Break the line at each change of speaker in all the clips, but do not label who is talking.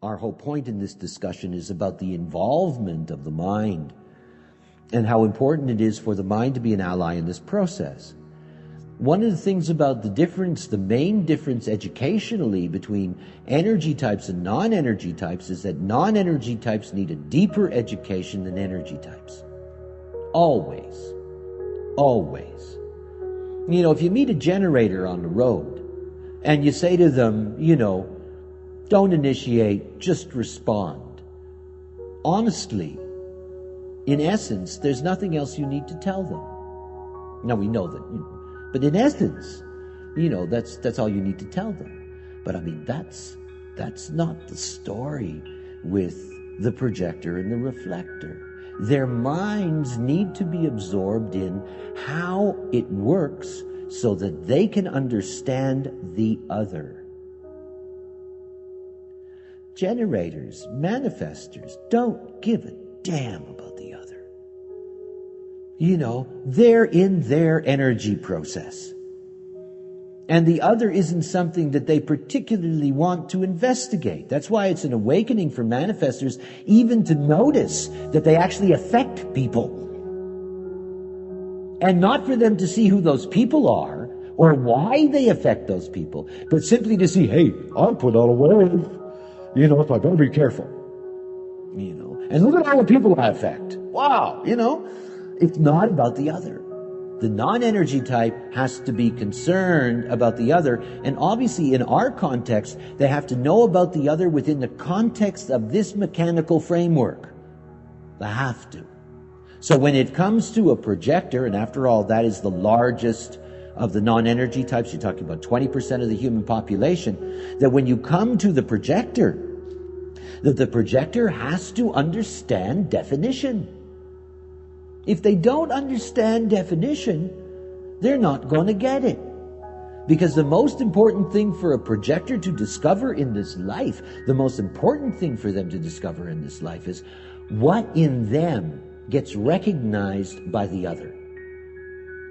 Our whole point in this discussion is about the involvement of the mind and how important it is for the mind to be an ally in this process. One of the things about the main difference educationally between energy types and non-energy types is that non-energy types need a deeper education than energy types. Always. Always. You know, if you meet a generator on the road and you say to them, you know, don't initiate, just respond. Honestly, in essence, there's nothing else you need to tell them. Now we know that, but in essence, you know, that's all you need to tell them. But I mean, that's not the story with the projector and the reflector. Their minds need to be absorbed in how it works so that they can understand the other. Generators, manifestors don't give a damn about the other. You know, they're in their energy process. And the other isn't something that they particularly want to investigate. That's why it's an awakening for manifestors even to notice that they actually affect people. And not for them to see who those people are or why they affect those people, but simply to see, hey, I'm put out of wave. You know, so I better be careful. You know, and look at all the people I affect. Wow, you know, it's not about the other. The non-energy type has to be concerned about the other, and obviously in our context, they have to know about the other within the context of this mechanical framework. They have to. So when it comes to a projector, and after all, that is the largest of the non-energy types, you're talking about 20% of the human population, that when you come to the projector, that the projector has to understand definition. If they don't understand definition, they're not going to get it. Because the most important thing for a projector to discover in this life, the most important thing for them to discover in this life is what in them gets recognized by the other.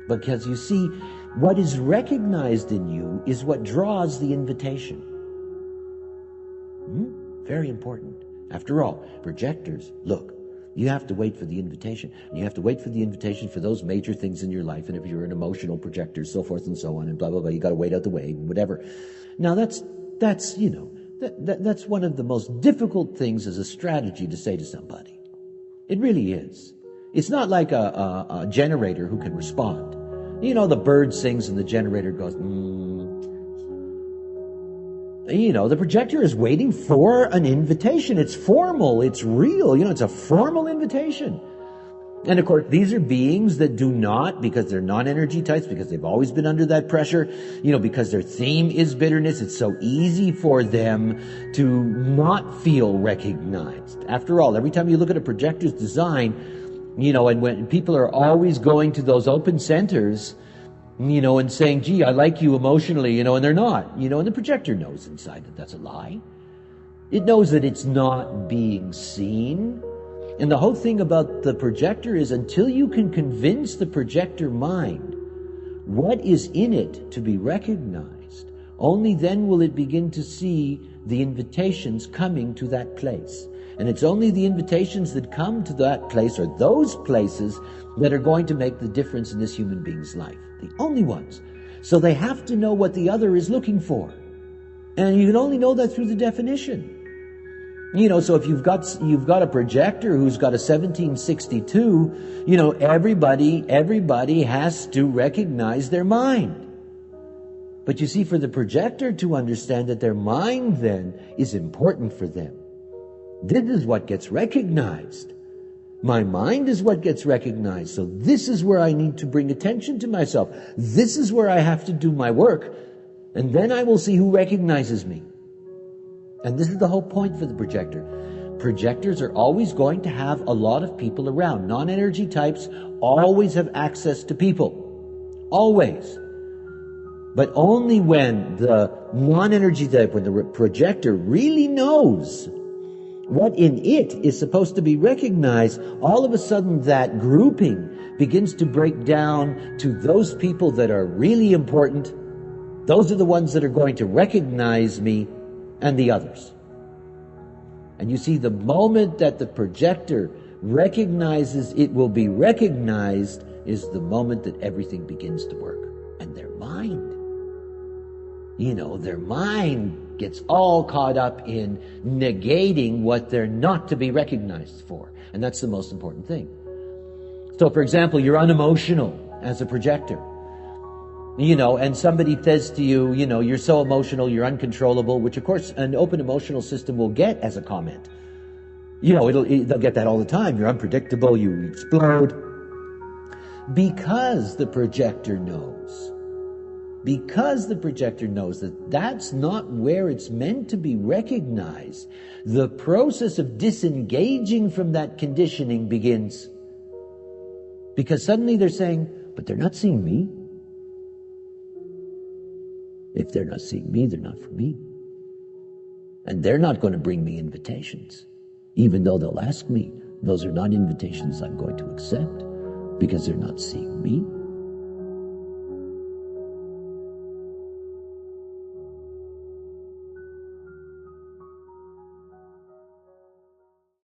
Because you see, what is recognized in you is what draws the invitation. Very important. After all, projectors, look, you have to wait for the invitation. And you have to wait for the invitation for those major things in your life. And if you're an emotional projector, so forth and so on, and blah, blah, blah, you got to wait out the way, and whatever. Now that's you know, that's one of the most difficult things as a strategy to say to somebody. It really is. It's not like a generator who can respond. You know, the bird sings and the generator goes, You know, the projector is waiting for an invitation. It's formal. It's real. You know, it's a formal invitation. And of course, these are beings that do not, because they're non-energy types, because they've always been under that pressure, you know, because their theme is bitterness. It's so easy for them to not feel recognized. After all, every time you look at a projector's design, you know, and when people are always going to those open centers, you know, and saying, gee, I like you emotionally, you know, and they're not, you know, and the projector knows inside that that's a lie. It knows that it's not being seen. And the whole thing about the projector is until you can convince the projector mind what is in it to be recognized, only then will it begin to see the invitations coming to that place. And it's only the invitations that come to that place or those places that are going to make the difference in this human being's life. The only ones. So they have to know what the other is looking for. And you can only know that through the definition. You know, so if you've got a projector who's got a 1762, you know, everybody has to recognize their mind. But you see, for the projector to understand that their mind then is important for them. This is what gets recognized. My mind is what gets recognized. So this is where I need to bring attention to myself. This is where I have to do my work. And then I will see who recognizes me. And this is the whole point for the projector. Projectors are always going to have a lot of people around. Non-energy types always have access to people. Always. But only when the non-energy type, when the projector really knows what in it is supposed to be recognized, all of a sudden that grouping begins to break down to those people that are really important. Those are the ones that are going to recognize me, and the others. And you see, the moment that the projector recognizes it will be recognized is the moment that everything begins to work. And their mind, their mind gets all caught up in negating what they're not to be recognized for. And that's the most important thing. So, for example, you're unemotional as a projector. And somebody says to you, you're so emotional, you're uncontrollable, which of course an open emotional system will get as a comment. They'll get that all the time. You're unpredictable, you explode. Because the projector knows that that's not where it's meant to be recognized, the process of disengaging from that conditioning begins. Because suddenly they're saying, but they're not seeing me. If they're not seeing me, they're not for me. And they're not going to bring me invitations. Even though they'll ask me, those are not invitations I'm going to accept because they're not seeing me.